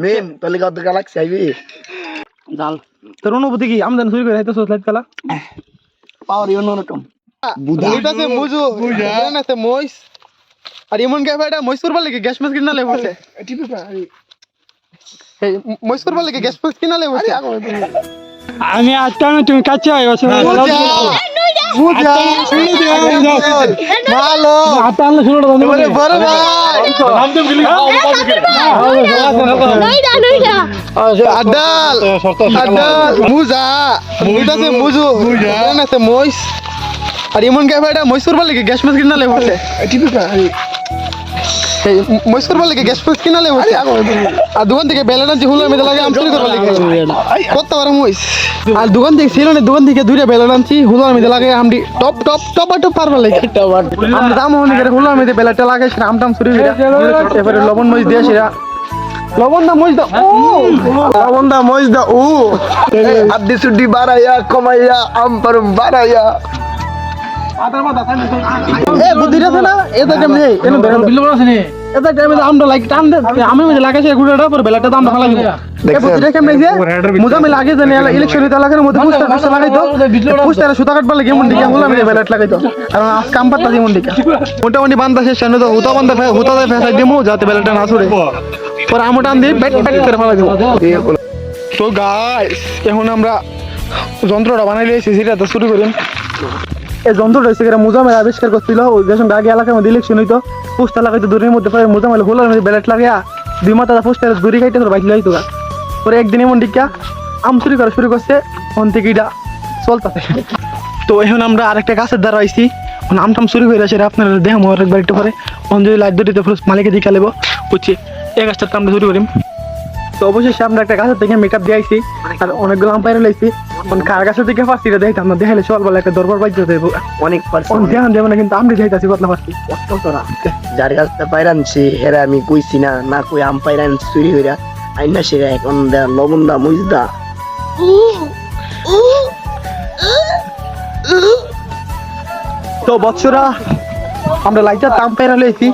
Main তাহলে কত লাগছে আইবি জাল তোর অনুভূতি কি আমদানি চুরি করে হাইতেছস লাইট কালা পাওয়ার অন্যরকম বুঝাইতাছে মুজু বুঝাইতাছে মইস আর এমন গায়টা মইস করবার লাগি গ্যাস মাছ কিনা লাই বসে টিপি পারি এই মইস করবার লাগি গ্যাস মাছ কিনা লাই বসে আমি আটটা না তুমি কাছে আইছো বুঝা শুনি দে ভালো আটটা আনলে শুনো তো বলে বড় ভাই রামদেব গলি আডাল আডাল মুজা বুঝাইতাছে মুজু বুঝাইতাছে মইস আর এমন গায়টা মইস করবার লাগি গ্যাস মাছ কিনা লাই বসে টিপি পারি এই মইস করবার লাগি গ্যাস মাছ কিনা লাই বসে আর দোকান থেকে বেলানা যে হুলার মধ্যে লাগে আমচুরি করবার লাগি কত বড় মইস আর দোকান থেকে ছিল না দোকান থেকে দুইটা বেলা আনছি হুলার মধ্যে লাগে আমডি টপ টপ টপ পারবার লাগে আমরা দাম হনি করে হুলার মধ্যে বেলাটা লাগে সেটা আমটাম চুরি করে এবারে লবণ মরিচ দিয়ে সেটা লবণ দা মরিচ দা ও লবণ দা মরিচ দা ও আদি সুডি বাড়াইয়া কমাইয়া আম পারম বাড়াইয়া এ বুদ্ধিটা আছে না এটা কেমনে এনে ধরে বিল আছে নি এটা কেমনে আমটা লাইক টান দে আমি মধ্যে লাগাইছে গুড়াটা পর বেলাটা দাম ভালো লাগে এ বুদ্ধিটা কেমনে যে মুজামে লাগে জানে ইলেকশন এটা লাগার মধ্যে পুস্টার লাগাইতো পুস্টারে সুতা কাটবার লাগে এমন দিকে হলো আমি বেলাট লাগাইতো কারণ আজ কাম পাতা যেমন দিকে মোটামুটি বান্দা শেষ সামনে তো হুতা বান্দা হুতা দে ফেসাই দিমু যাতে বেলাটা না ছড়ে পর আমটা টান দিয়ে ব্যাট ব্যাট করে ফেলা দেব তো গাইস এখন আমরা যন্ত্রটা বানাই লইছি সেটা তো শুরু করেন এই যন্ত্রটা হচ্ছে মুজামেল আবিষ্কার করছিল ওই যখন আগে এলাকার মধ্যে ইলেকশন হইতো পোস্টার লাগাইতো দূরের মধ্যে পরে মুজামেল হোলার মধ্যে ব্যালেট লাগিয়া 2 মাথা পোস্টার দূরে খাইতে তোর বাইক লাগাইতো পরে একদিন এমন দিকা আম চুরি করা শুরু করছে ওখান থেকে এটা চলতেছে তো এখন আমরা আরেকটা গাছের দ্বারা আইছি আমটাম চুরি করে আসে আপনারা দেহ মোর একবার একটু পরে অন যদি লাইট ধরিতে মালিকে দিকে লেবো বুঝছি এই গাছটার কামটা চুরি করিম তো অবশেষে আমরা একটা গাছের থেকে মেকআপ দিয়ে আইছি আর অনেকগুলো আম পাইরে লাইছি কার গাছের থেকে পাচ্ছি এটা দেখতাম না দেখাইলে চল বলে একটা দরবার বাইতে দেবো অনেক ধ্যান দেবো না কিন্তু আমরা যাইতাছি কথা পাচ্ছি যার গাছটা পাইরানছি হেরা আমি কইছি না না কই আম পাইরান চুরি হইরা আইনা সেরা এখন দা লবণ দা মরিচ দা তো বৎসরা আমরা লাইটার আম পাইরা লইছি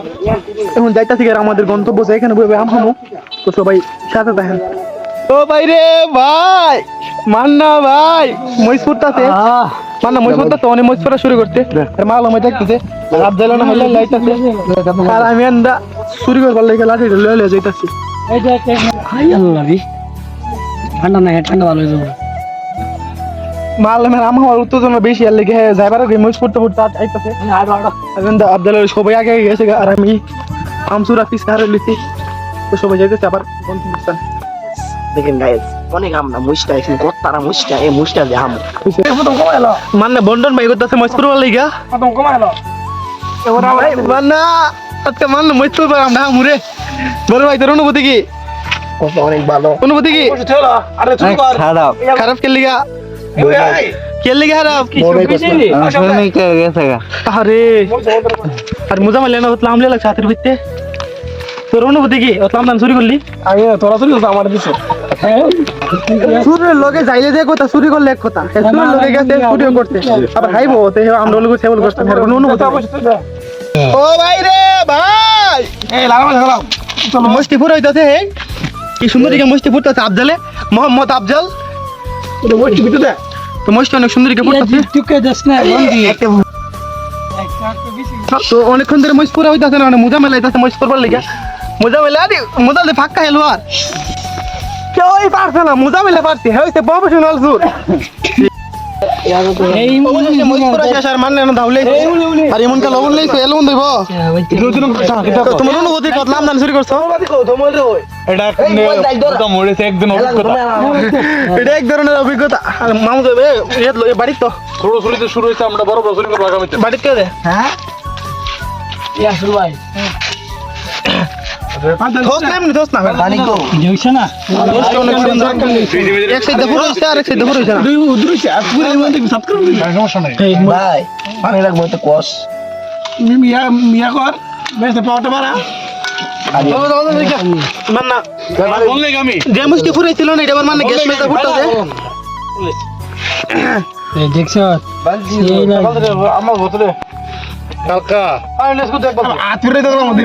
এখন যাইতাছি আমাদের গন্তব্য এখানে বইবে আম হামু তো সবাই সাথে দেখেন ও ভাই রে ভাই মান্না ভাই মহিষ ফুটতাছে মান্না মহিষ ফুটতাছে অনেক মহিষ ফুটা শুরু করতে আর মাল আমি দেখতেছে রাত জ্বালা না হইলে লাইট আছে আর আমি আন্দা শুরু করবার লাগে লাঠি লয়ে যাইতাছি এইটা খাই আল্লাহ রে ঠান্ডা না ঠান্ডা ভালো হয়ে যাবে মাল আমার আমার উত্তেজনা বেশি আর লেগে যাইবার আগে মহিষ ফুটতে ফুটতে আইতাছে আন্দা আব্দুল্লাহ সবাই আগে গেছে আর আমি আমসুরা পিস কারে লিছি তো সবাই যাইতেছে আবার গন্তব্যস্থান দেখেন গাইস অনেক আম না মুষ্টা এখন কত্তারা মুষ্টা এই মুষ্টা যে আম মানে বন্ডন ভাই করতেছে মজপুর লাগা কত কমাইলো মান্না আজকে মান্না মজপুর আমরা মুরে বড় ভাই তোর অনুভূতি কি কত অনেক ভালো অনুভূতি কি আরে চুপ কর খারাপ খারাপ কে লিগা খারাপ আসলে নেই কে গেছে গা আরে আর মুজামাল না হতলাম লে লাগ সাথের ভিতরে তোর অনুভূতি কি হতলাম দান চুরি করলি আমি তোরা চুরি করছ আমার দিছ চুরির লগে যাইলে যে কথা চুরি করলে এক কথা চুরির লগে গেছে চুরিও করতে আবার হাইবো তে আমরা লোক সেবল করতে এর কোনো অনুভূতি ও ভাই রে ভাই এই লাগাও লাগাও চলো মস্তি ফুর হইতাছে কি সুন্দর দিকে মস্তি ফুটতাছে আফজালে মোহাম্মদ আফজাল তো মস্তি বিতে দে তো মস্তি অনেক সুন্দর দিকে ফুটতাছে টুকে দস না বন্ধি তো অনেকক্ষণ ধরে মস্তি ফুরা হইতাছে না মুজামেল আইতাছে মস্তি করবার লাগা মুজামেল আদি মুজালে ফাক্কা হেলো আর কেউই পারছে না মুজামেলে পারছে হইছে প্রফেশনাল জুর এই অবশেষে মস্তি শেষ আর মানলে না ধাউলে আর এমন কা লবণ লইছে এলবন দেব তোমার অনুভূতি কতলাম দান চুরি করছো এটা তো মরেছে একদিন অভিজ্ঞতা এটা এক ধরনের অভিজ্ঞতা আর মামু যাবে বাড়ি তো ছোট ছোট শুরু হইছে আমরা বড় বড় চুরি করব আগামীতে বাড়িতে কে দে হ্যাঁ ইয়া শুরু ভাই ধোস না এমনি ধোস না পানি কো দেখছ না ধোসটা অনেক সুন্দর এক সাইড দেখো রইছে আর এক সাইড দেখো রইছে না দুই উদ্রুছে পুরো মধ্যে সাবস্ক্রাইব দিন সমস্যা নাই ভাই পানি লাগবে তো কস মিয়া মিয়া কর মেসে পাওয়াটা মারা মান না বললে আমি যে মুষ্টি ফুরাইছিল না এটা মানে গ্যাস মেজা ফুটতাছে এই দেখছ বালজি এই না আমার বোতলে কালকা আতুরে তো মধ্যে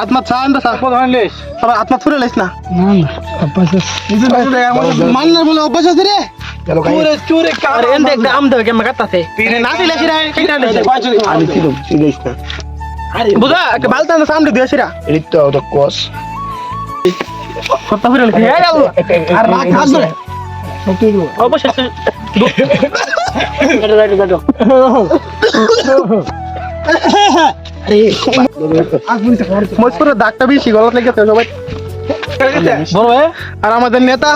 আত্মা চান তো সাপো ধরলেস আবার আত্মা ফুরে লেস না না না অভ্যাস আছে। মান না বলে অভ্যাস আছে রে চলো খাই চুরে চুরে কার এন্ড দেখ আম দেখ কেমন কাটতাছে না দিলে সিরা কিনা লেছে আমি ছিল সিরিয়াস না বুঝা একটা বালতা না সামনে দিয়ে সিরা এই তো কস কত ফুরে লেছে এই গেল আর মা খাস ধরে অবশ্য মজপুরে ডাকটা বেশি গলত লেগেছে সবাই বড় ভাই আর আমাদের নেতা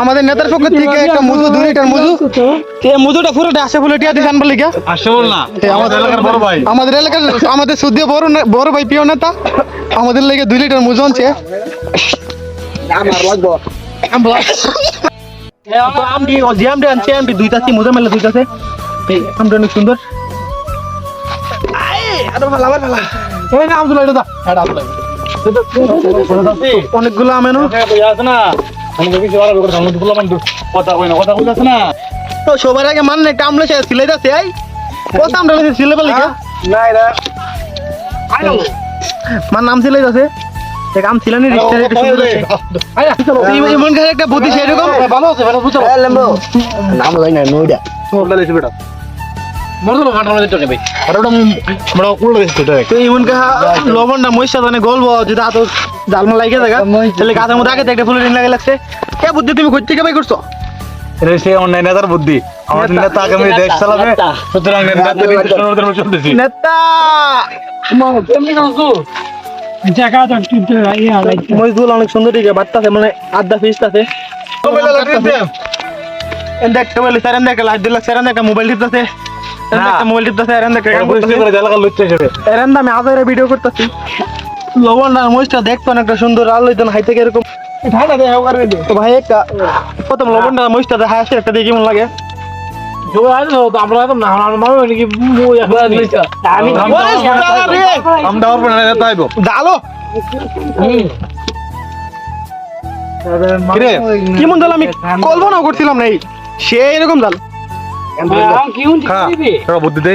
আমাদের নেতার পক্ষ থেকে একটা মজু 2 লিটার মজু এই মজুটা পুরোটা আসে বলে টিয়া দিছান বলে কি আসে বল না আমাদের এলাকার বড় ভাই আমাদের এলাকার আমাদের সুদ্দিয়া বড় ভাই প্রিয় নেতা আমাদের লেগে 2 লিটার মজু আনছে আমার লাগবো আমডি অজিয়ামডি আনছে আমডি দুইটাছি মজু মেলে দুইটাছে এই আমডি অনেক সুন্দর আরে ভালো ভালো এই না আমদুল এটা দা অনেকগুলো আমেনো তো সবার আগে মান একটা আমলে সিলাই যাচ্ছে এই কত আমলে সিলাই বলি মান নাম সিলাই যাচ্ছে এক আম ছিলানি রিস্টার একটা সুন্দর আছে ইমন খান একটা বুদ্ধি সেরকম ভালো আছে ভালো বুঝছো নাম লই না নইডা তো ইমন কা লবণ না মইসা জানে গলব যদি আতো জালমা লাগে জায়গা তাহলে গাছের মধ্যে আগে একটা ফুলের লাগে লাগছে কে বুদ্ধি তুমি কই থেকে বাই করছো সে অনলাইন নেতার বুদ্ধি আমাদের নেতা আগামী দেশ চালাবে সুতরাং নেতাদের চলতেছি নেতা জায়গা তো একটু ইয়া লাইক মইগুলো অনেক সুন্দর দিকে বাত্তাছে মানে আড্ডা ফিস্টাছে এন্ড একটা মোবাইল স্যার এন্ড একটা লাইট দিলা স্যার এন্ড একটা মোবাইল টিপতাছে একটা মোবাইল টিপতাছে এন্ড একটা কাম করতেছে এলাকার লুচ্ছে যাবে এন্ড আমি আজারে ভিডিও করতেছি লবণ আর মরিচটা দেখতো অনেকটা সুন্দর আলো হইতো না হাইতে এরকম ঠান্ডা দেয় আর তো ভাই একটা প্রথম লবণ আর মরিচটা দেখা আসে একটা দেখি কেমন লাগে আমরা ওর নেতা আইবো ডালো কিরে কেমন জাল আমি কল্পনা করছিলাম না সে এরকম জাল খা তোরা বুদ্ধি দে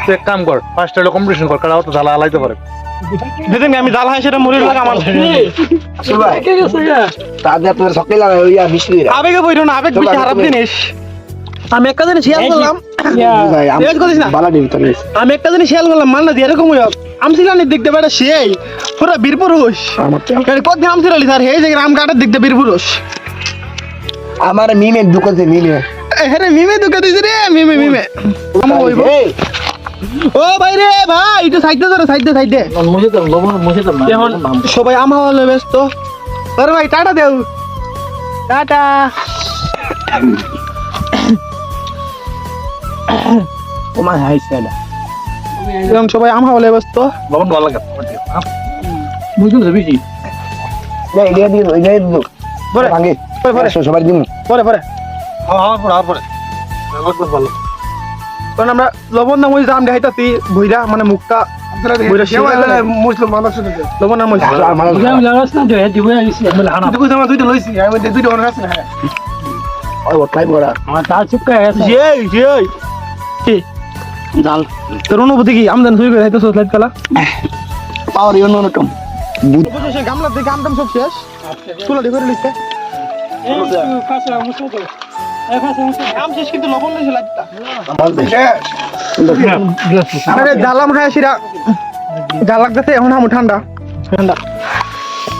তুই এক কাম কর ফার্স্ট এলো কম্পিটিশন কর কারা তো ঝালা আলাইতে পারে যেদিন আমি জাল হয় সেটা মরির লাগে আমার তাদের আপনার সকালে লাগা ওই 20 লিটার আবেগে বইরো না আবেগ বেশি খারাপ জিনিস আমি একটা জিনিস শেয়ার করলাম ভাই তেজ করিস না। বালা দিন তাহলে আমি একটা জিনিস শেয়ার করলাম মান না দিয়ে এরকম হইব আমসিলানির দিক দিয়ে বেটা সেই পুরো বীরপুরুষ আমার তো কতদিন আমসিলালি স্যার এই যে রাম কাটার দিক দিয়ে বীরপুরুষ আমার মিমে দুকতে মিমে হ্যাঁ মিমে দুকে দিছে রে মিমে মিমে আমার হইব ও ভাই রে ভাই এটা সাইডে ধরে সাইডে এখন সবাই আমা হলে ব্যস্ত আরে ভাই টাটা দেও টাটা তোমার হাইছে না এখন সবাই আমা হলে ব্যস্ত লবণ ভালো লাগে এই দিয়ে দিন ওই দিয়ে দিন পরে ভাঙে পরে সবার দিন পরে পরে ভালো কারণ আমরা লবণ না মরিচ দাম দেখাইতাছি বইরা মানে মুখটা বইরা মুসলিম মানুষ লবণ না মরিচ আমি লাগাস না তো দিব আইছি আমি হানা দুইটা লইছি আমি দুইটা অনেক আছে না ওই ওটাই বড় আমার তার চুপকা আছে জেই কি জাল তোর অনুভূতি কি আমদান শুরু করে হয়তো সোলাইট কালা পাওয়ার ইউন নটম অবশেষে গামলা থেকে আমদান সব শেষ তুলা দিয়ে করে লিখতে কাঁচা মুছো তো আম শেষ কিন্তু লবণ লইছে লাগতা গ্লাস আরে জালাম হায় সিরা জাল লাগতেছে এখন আম ঠান্ডা ঠান্ডা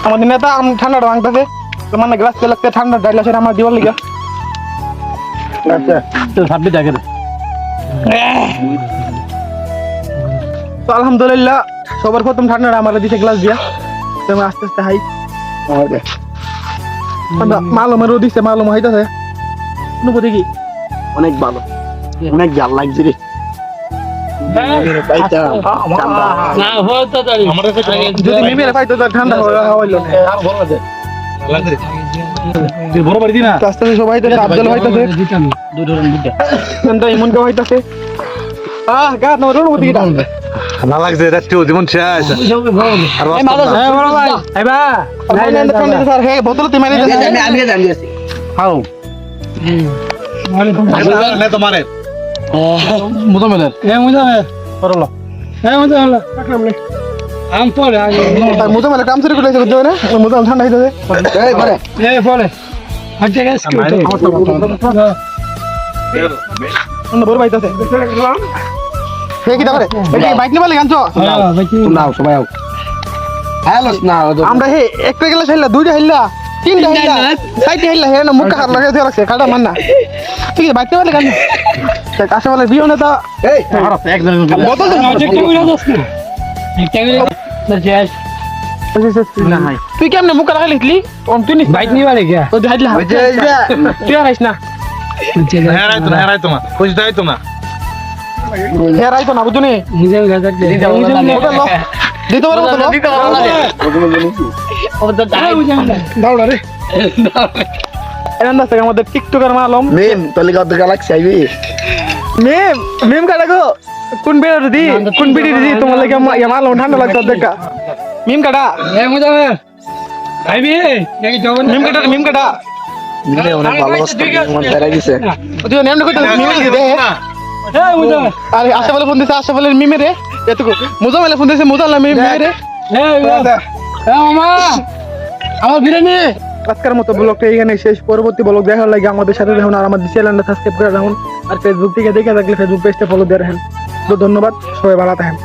আমাদের নেতা আম ঠান্ডাটা ভাঙতেছে তো মানে গ্লাস তে লাগতে ঠান্ডা ডাইলা সেটা আমার দিবার লিগা আচ্ছা তো সাবি দেখে তো আলহামদুলিল্লাহ সবার প্রথম ঠান্ডাটা আমার দিছে গ্লাস দিয়া তো আমি আস্তে আস্তে হাই ওকে মালুমের দিছে মালুম হইতাছে অনুভূতি কি অনেক ভালো অনেক জাল লাগছে রে পাইতা না হয়তো তারি আমার কাছে যদি মিমের পাইতো তো ঠান্ডা হইলো না আর ভালো লাগে তুই বড় বাড়ি না আস্তে আস্তে সবাই তো আব্দুল হইতাছে দিতাম দুটো দিতে এন্ড ইমন কা হইতাছে গা না অনুভূতি কি ভালো লাগছে রাত্রি জীবন শেষ আর বড় ভাই আইবা স্যার হে বোতল তে মারি দিছে আমি জানি আছি হাও না তোমারে মুজামেলের করলো আম পরে আগে তাই মুজামেলে কাম চুরি করে বুঝতে না মুজামেল ঠান্ডা হইতে এই পরে পরে আচ্ছা গেস অন্য বড় বাইতে হে কি দাঁড়ে বাইক নিয়ে বলে গানছো নাও সবাই আও হ্যালো না আমরা হে একটা গেলে খাইলা দুইটা খাইলা তিনটা খাইলা চারটা খাইলা হে না মুখ হাত লাগাই দিয়ে রাখছে কাটা মান না ঠিক আছে বাইক নিয়ে বলে গান কাছে বলে বিয়ে না তো এই বদল তো তুই কেমনে মুখ লাগাই লিখলি তুই বাইক নিয়ে বাড়ি গিয়া তো হাইলা ওই যে তুই আর আইস না হেরাইতো না খুঁজ দাইতো না হে রাইতো না বুঝুনি নিজে গাজা দিতে পারবো তো দাউড়া রে এরান দাস আমাদের টিকটকার মালম মেম তলি কত গ্যালাক্সি আইবি মেম মেম কাটা গো কোন বেড়ে দি কোন বিড়ি দি তোমার লাগে মালম ঠান্ডা লাগছে দেখা মিম কাটা এ মুজামে আইবি নাকি জগন মিম কাটা মিলে অনেক ভালোবাসা মন তারা গেছে তুই নেম কইতে মিম দে এ মুজামে আরে আশা বলে ফোন দিছে আশা বলে মিমে রে এতকু মুজামেলে ফোন দিছে মুজাল্লা মিম রে এ মামা আমার বিরিয়ানি আজকের মতো ব্লগটা এখানে শেষ পরবর্তী ব্লগ দেখার লাগে আমাদের সাথে দেখুন আর আমাদের চ্যানেলটা সাবস্ক্রাইব করে রাখুন আর ফেসবুক থেকে দেখে থাকলে ফেসবুক পেজটা ফলো দিয়ে রাখেন তো ধন্যবাদ সবাই ভালো থাকেন